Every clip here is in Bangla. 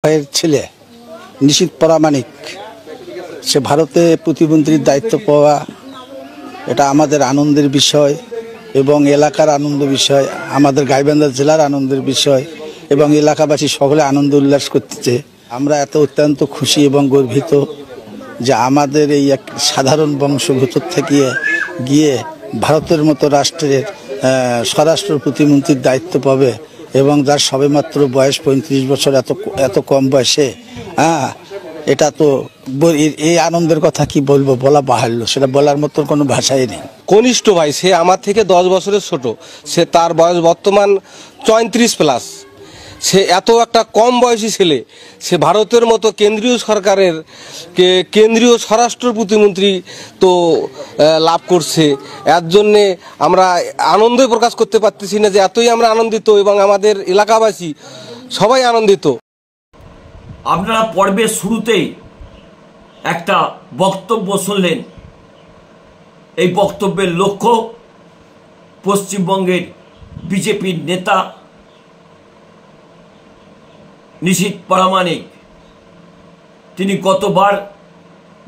ভাইয়ের ছেলে নিশীথ পরামানিক সে ভারতে প্রতিমন্ত্রীর দায়িত্ব পাওয়া এটা আমাদের আনন্দের বিষয় এবং এলাকার আনন্দ বিষয়, আমাদের গাইবান্ধা জেলার আনন্দের বিষয় এবং এলাকাবাসী সকলে আনন্দ উল্লাস করতেছে। আমরা এত অত্যন্ত খুশি এবং গর্বিত যে আমাদের এই এক সাধারণ বংশগত থেকে গিয়ে ভারতের মতো রাষ্ট্রের স্বরাষ্ট্র প্রতিমন্ত্রীর দায়িত্ব পাবে এবং যার সবেমাত্র বয়স ৩৫ বছর, এত কম বয়সে এটা তো এই আনন্দের কথা কি বলবো, বলা বাহুল্য, সেটা বলার মতো কোনো ভাষাই নেই। কনিষ্ঠ ভাই, সে আমার থেকে 10 বছরের ছোট, সে তার বয়স বর্তমান 34+। সে এত একটা কম বয়সী ছেলে, সে ভারতের মতো কেন্দ্রীয় সরকারের কেন্দ্রীয় স্বরাষ্ট্র প্রতিমন্ত্রী তো লাভ করছে। এর জন্যে আমরা আনন্দই প্রকাশ করতে পারতেছি না যে এতই আমরা আনন্দিত এবং আমাদের এলাকাবাসী সবাই আনন্দিত। আপনারা পর্বের শুরুতেই একটা বক্তব্য শুনলেন। এই বক্তব্যের লক্ষ্য পশ্চিমবঙ্গের বিজেপির নেতা নিশীথ পরামানিক। তিনি গতবার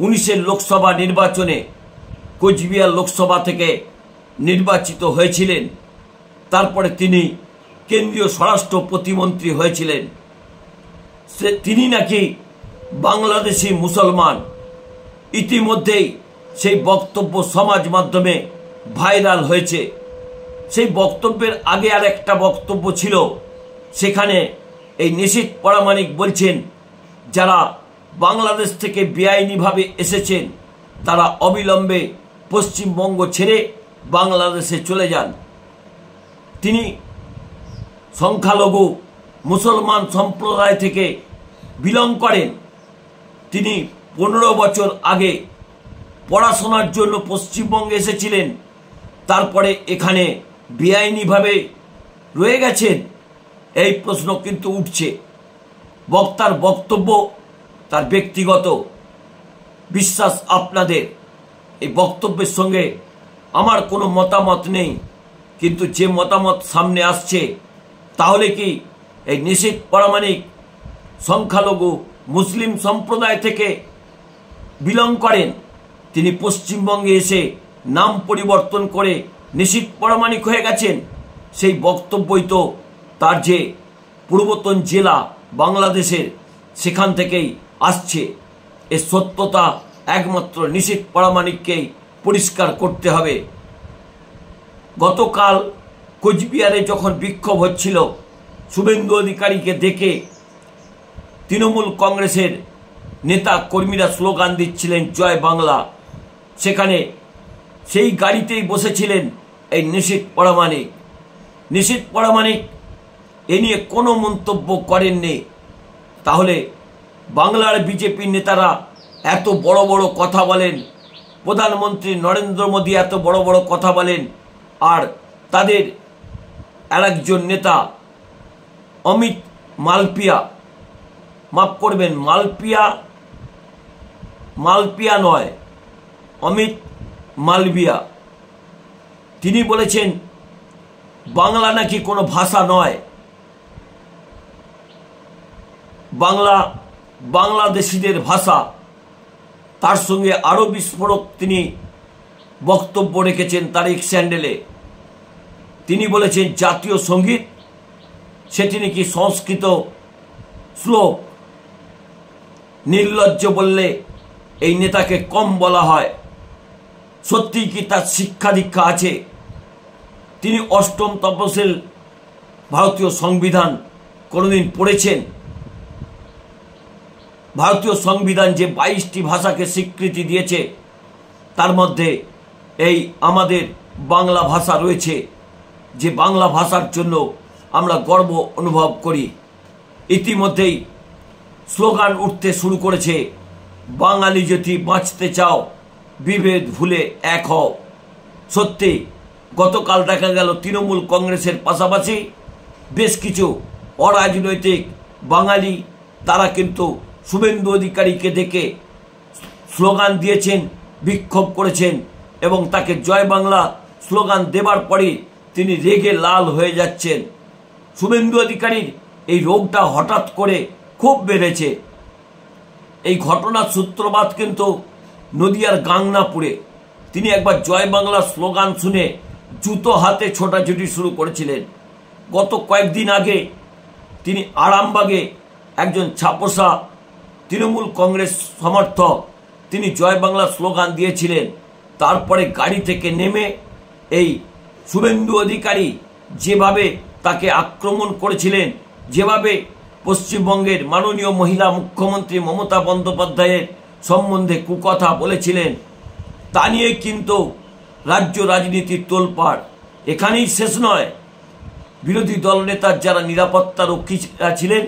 19-এর লোকসভা নির্বাচনে কোচবিহার লোকসভা থেকে নির্বাচিত হয়েছিলেন। তারপরে তিনি কেন্দ্রীয় স্বরাষ্ট্র প্রতিমন্ত্রী হয়েছিলেন। তিনি নাকি বাংলাদেশি মুসলমান। ইতিমধ্যেই সেই বক্তব্য সমাজ মাধ্যমে ভাইরাল হয়েছে। সেই বক্তব্যের আগে আর একটা বক্তব্য ছিল, সেখানে এই নিশীথ পরামানিক বলছেন যারা বাংলাদেশ থেকে বেআইনিভাবে এসেছেন তারা অবিলম্বে পশ্চিমবঙ্গ ছেড়ে বাংলাদেশে চলে যান। তিনি সংখ্যালঘু মুসলমান সম্প্রদায় থেকে বিলং করেন। তিনি 15 বছর আগে পড়াশোনার জন্য পশ্চিমবঙ্গে এসেছিলেন, তারপরে এখানে বেআইনিভাবে রয়ে গেছেন। এই প্রশ্ন কিন্তু উঠছে। বক্তার বক্তব্য তার ব্যক্তিগত বিশ্বাস, আপনাদের এই বক্তব্যের সঙ্গে আমার কোনো মতামত নেই, কিন্তু যে মতামত সামনে আসছে তাহলে কি এই নিশীথ পরামানিক সংখ্যালঘু মুসলিম সম্প্রদায় থেকে বিলং করেন, তিনি পশ্চিমবঙ্গে এসে নাম পরিবর্তন করে নিশীথ পরামানিক হয়ে গেছেন। সেই বক্তব্যই তো তার যে পূর্বতন জেলা বাংলাদেশের সেখান থেকেই আসছে। এর সত্যতা একমাত্র নিশীথ পরামানিককেই পরিষ্কার করতে হবে। গতকাল কোচবিহারে যখন বিক্ষোভ হচ্ছিল, শুভেন্দু অধিকারীকে দেখে তৃণমূল কংগ্রেসের নেতা কর্মীরা স্লোগান দিচ্ছিলেন জয় বাংলা। সেখানে সেই গাড়িতেই বসেছিলেন এই নিশীথ পরামানিক। নিশীথ পরামানিক এ নিয়ে কোনো মন্তব্য করেননি। তাহলে বাংলার বিজেপি নেতারা এত বড় বড় কথা বলেন, প্রধানমন্ত্রী নরেন্দ্র মোদী এত বড় বড় কথা বলেন, আর তাদের আরেকজন নেতা অমিত মালপিয়া, মাফ করবেন, মালপিয়া নয়, অমিত মালবিয়া, তিনি বলেছেন বাংলা নাকি কোনো ভাষা নয়, বাংলা বাংলাদেশিদের ভাষা। তার সঙ্গে আরও বিস্ফোরক তিনি বক্তব্য রেখেছেন তার এক স্যান্ডেলে। তিনি বলেছেন জাতীয় সঙ্গীত সেটি নাকি সংস্কৃত শ্লোক। নির্লজ্জ বললে এই নেতাকে কম বলা হয়। সত্যিই কি তার শিক্ষা দীক্ষা আছে? তিনি 8ম তফসিল ভারতীয় সংবিধান কোনোদিন পড়েছেন? ভারতীয় সংবিধান যে 22টি ভাষাকে স্বীকৃতি দিয়েছে তার মধ্যে এই আমাদের বাংলা ভাষা রয়েছে, যে বাংলা ভাষার জন্য আমরা গর্ব অনুভব করি। ইতিমধ্যেই স্লোগান উঠতে শুরু করেছে, বাঙালি যদি বাঁচতে চাও বিভেদ ভুলে এক হও। সত্যি গতকাল দেখা গেল তৃণমূল কংগ্রেসের পাশাপাশি বেশ কিছু অরাজনৈতিক বাঙালি তারা কিন্তু শুভেন্দু অধিকারীকে দেখে স্লোগান দিয়েছেন, বিক্ষোভ করেছেন এবং তাকে জয় বাংলা স্লোগান দেবার পরে তিনি রেগে লাল হয়ে যাচ্ছেন। শুভেন্দু অধিকারীর এই রোগটা হঠাৎ করে খুব বেড়েছে। এই ঘটনার সূত্রপাত কিন্তু নদিয়ার গাংনাপুরে। তিনি একবার জয় বাংলা স্লোগান শুনে জুতো হাতে ছোটাছুটি শুরু করেছিলেন। গত কয়েকদিন আগে তিনি আরামবাগে একজন ছাপোষা তৃণমূল কংগ্রেস সমর্থক, তিনি জয় বাংলা স্লোগান দিয়েছিলেন। তারপরে গাড়ি থেকে নেমে এই শুভেন্দু অধিকারী যেভাবে তাকে আক্রমণ করেছিলেন, যেভাবে পশ্চিমবঙ্গের মাননীয় মহিলা মুখ্যমন্ত্রী মমতা বন্দ্যোপাধ্যায়ের সম্বন্ধে কুকথা বলেছিলেন, তা নিয়ে কিন্তু রাজ্য রাজনীতির তোলপাড়। এখানেই শেষ নয়, বিরোধী দলনেতার যারা নিরাপত্তা রক্ষী ছিলেন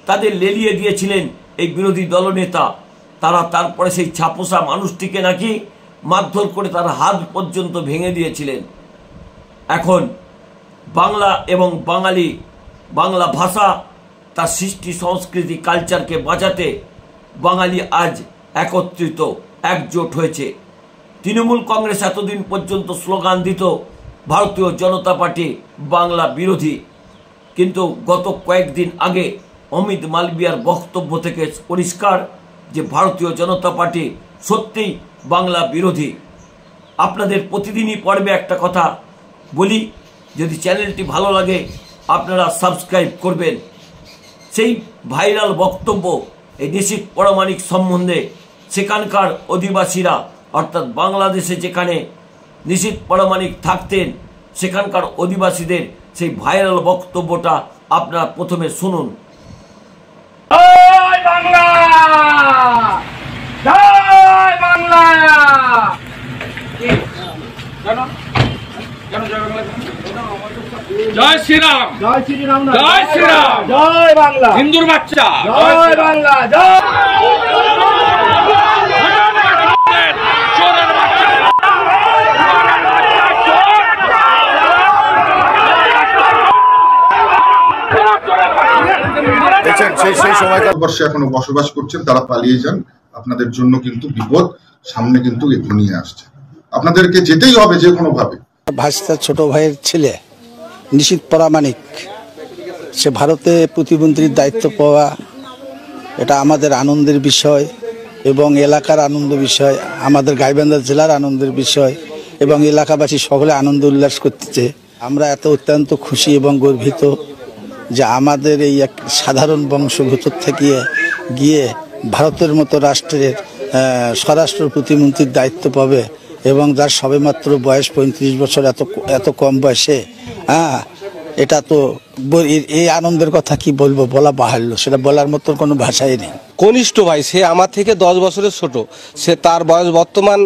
তাদের লেলিয়ে দিয়েছিলেন এই বিরোধী দলনেতা। তারা তারপরে সেই ছাপোষা মানুষটিকে নাকি মারধর করে তার হাত পর্যন্ত ভেঙে দিয়েছিলেন। এখন বাংলা এবং বাঙালি, বাংলা ভাষা তার সৃষ্টি সংস্কৃতি কালচারকে বাঁচাতে বাঙালি আজ একত্রিত, একজোট হয়েছে। তৃণমূল কংগ্রেস এতদিন পর্যন্ত স্লোগান দিত ভারতীয় জনতা পার্টি বাংলা বিরোধী, কিন্তু গত কয়েকদিন আগে অমিত মালবিয়ার বক্তব্য থেকে পরিষ্কার যে ভারতীয় জনতা পার্টি সত্যিই বাংলা বিরোধী। আপনাদের প্রতিদিনই পর্বে একটা কথা বলি, যদি চ্যানেলটি ভালো লাগে আপনারা সাবস্ক্রাইব করবেন। সেই ভাইরাল বক্তব্য এই নিশীথ পরামানিক সম্বন্ধে সেখানকার অধিবাসীরা, অর্থাৎ বাংলাদেশে যেখানে নিশীথ পরামানিক থাকতেন সেখানকার অধিবাসীদের সেই ভাইরাল বক্তব্যটা আপনারা প্রথমে শুনুন। জয় বাংলা, জয় বাংলা। জয় শ্রীরাম, জয় শ্রীরাম, জয় শ্রীরাম, জয় বাংলা, হিন্দুর বাচ্চা, জয় বাংলা, জয়। সেই সময়কার বর্ষে এখনো বসবাস করছেন, তারা পালিয়ে যান। আপনাদের জন্য কিন্তু বিপদ সামনে কিন্তু ঘনিয়ে আসছে, আপনাদেরকে যেতেই হবে যে কোনো ভাবে। ভাস্তার ছোট ভাইয়ের ছেলে নিশীথ পরামানিক, সে ভারতে প্রতিমন্ত্রীর দায়িত্ব পাওয়া, এটা আমাদের আনন্দের বিষয় এবং এলাকার আনন্দ বিষয়, আমাদের গাইবান্ধা জেলার আনন্দের বিষয় এবং এলাকাবাসী সকলে আনন্দ উল্লাস করতেছে। আমরা এত অত্যন্ত খুশি এবং গর্বিত যে আমাদের এই এক সাধারণ বংশভূত থেকে গিয়ে ভারতের মতো রাষ্ট্রের স্বরাষ্ট্র প্রতিমন্ত্রীর দায়িত্ব পাবে এবং যার সবেমাত্র বয়স 35 বছর, এত কম বয়সে। এটা তো এই আনন্দের কথা কি বলবো, বলা বাহুল্য, সেটা বলার মতো কোনো ভাষাই নেই। কনিষ্ঠ ভাই, সে আমার থেকে 10 বছরের ছোট, সে তার বয়স বর্তমান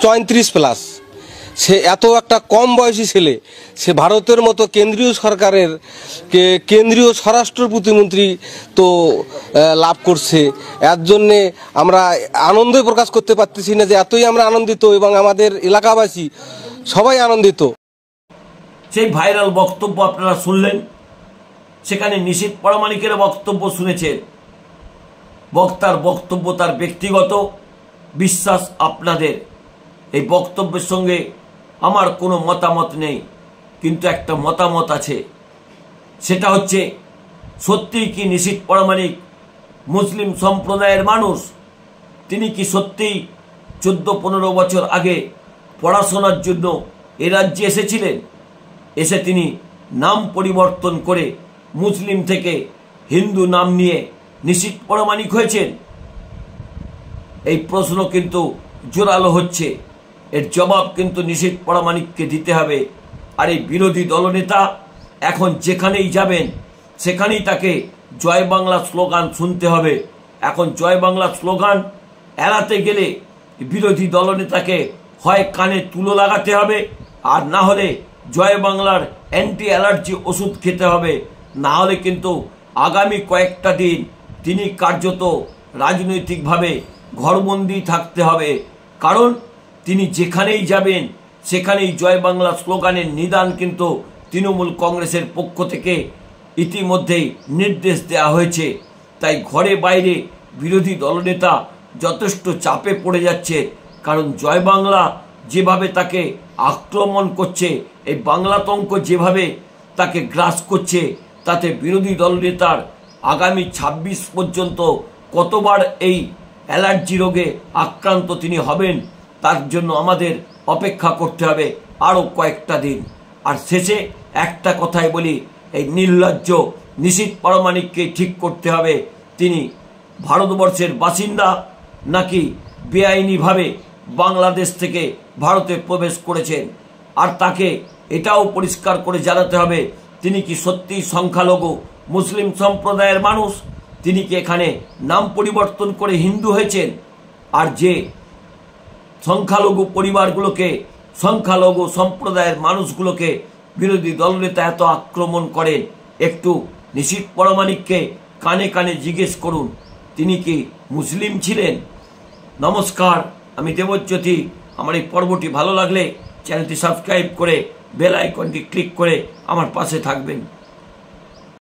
34 প্লাস। সে এত একটা কম বয়সী ছেলে, সে ভারতের মতো কেন্দ্রীয় সরকারের কেন্দ্রীয় স্বরাষ্ট্র প্রতিমন্ত্রী তো লাভ করছে। এর জন্যে আমরা আনন্দ প্রকাশ করতে পারতেছি না যে এতই আমরা আনন্দিত এবং আমাদের এলাকাবাসী সবাই আনন্দিত। সেই ভাইরাল বক্তব্য আপনারা শুনলেন, সেখানে নিশীথ পরামানিকের বক্তব্য শুনেছেন। বক্তার বক্তব্য তার ব্যক্তিগত বিশ্বাস, আপনাদের এই বক্তব্যের সঙ্গে আমার কোনো মতামত নেই, কিন্তু একটা মতামত আছে, সেটা হচ্ছে সত্যিই কি নিশীথ পরামানিক মুসলিম সম্প্রদায়ের মানুষ? তিনি কি সত্যিই 14-15 বছর আগে পড়াশোনার জন্য এ রাজ্যে এসেছিলেন? এসে তিনি নাম পরিবর্তন করে মুসলিম থেকে হিন্দু নাম নিয়ে নিশীথ পরামানিক হয়েছেন? এই প্রশ্ন কিন্তু জোরালো হচ্ছে, এর জবাব কিন্তু নিশীথ পরামানিককে দিতে হবে। আর এই বিরোধী দলনেতা এখন যেখানেই যাবেন সেখানেই তাকে জয় বাংলা স্লোগান শুনতে হবে। এখন জয় বাংলা স্লোগান এড়াতে গেলে বিরোধী দলনেতাকে হয় কানে তুলো লাগাতে হবে, আর না হলে জয় বাংলার অ্যান্টি অ্যালার্জি ওষুধ খেতে হবে। না হলে কিন্তু আগামী কয়েকটা দিন তিনি কার্যত রাজনৈতিকভাবে ঘরবন্দি থাকতে হবে। কারণ তিনি যেখানেই যাবেন সেখানেই জয় বাংলা স্লোগানের নিদান কিন্তু তৃণমূল কংগ্রেসের পক্ষ থেকে ইতিমধ্যেই নির্দেশ দেওয়া হয়েছে। তাই ঘরে বাইরে বিরোধী দলনেতা যথেষ্ট চাপে পড়ে যাচ্ছে, কারণ জয় বাংলা যেভাবে তাকে আক্রমণ করছে, এই বাংলাতঙ্ক যেভাবে তাকে গ্রাস করছে, তাতে বিরোধী দলনেতার আগামী 26 পর্যন্ত কতবার এই অ্যালার্জি রোগে আক্রান্ত তিনি হবেন তার জন্য আমাদের অপেক্ষা করতে হবে আরও কয়েকটা দিন। আর শেষে একটা কথাই বলি, এই নির্লজ্জ নিশীথ প্রামাণিককে ঠিক করতে হবে তিনি ভারতবর্ষের বাসিন্দা নাকি বেআইনিভাবে বাংলাদেশ থেকে ভারতে প্রবেশ করেছেন। আর তাকে এটাও পরিষ্কার করে জানাতে হবে তিনি কি সত্যিই সংখ্যালঘু মুসলিম সম্প্রদায়ের মানুষ, তিনি কি এখানে নাম পরিবর্তন করে হিন্দু হয়েছেন। আর যে সংখ্যালঘু পরিবারগুলোকে, সংখ্যালঘু সম্প্রদায়ের মানুষগুলোকে বিরোধী দলনেতা এত আক্রমণ করেন, একটু নিশীথ প্রামাণিককে কানে কানে জিজ্ঞেস করুন তিনি কি মুসলিম ছিলেন। নমস্কার, আমি দেবজ্যোতি। আমার এই পর্বটি ভালো লাগলে চ্যানেলটি সাবস্ক্রাইব করে বেল আইকনটি ক্লিক করে আমার পাশে থাকবেন।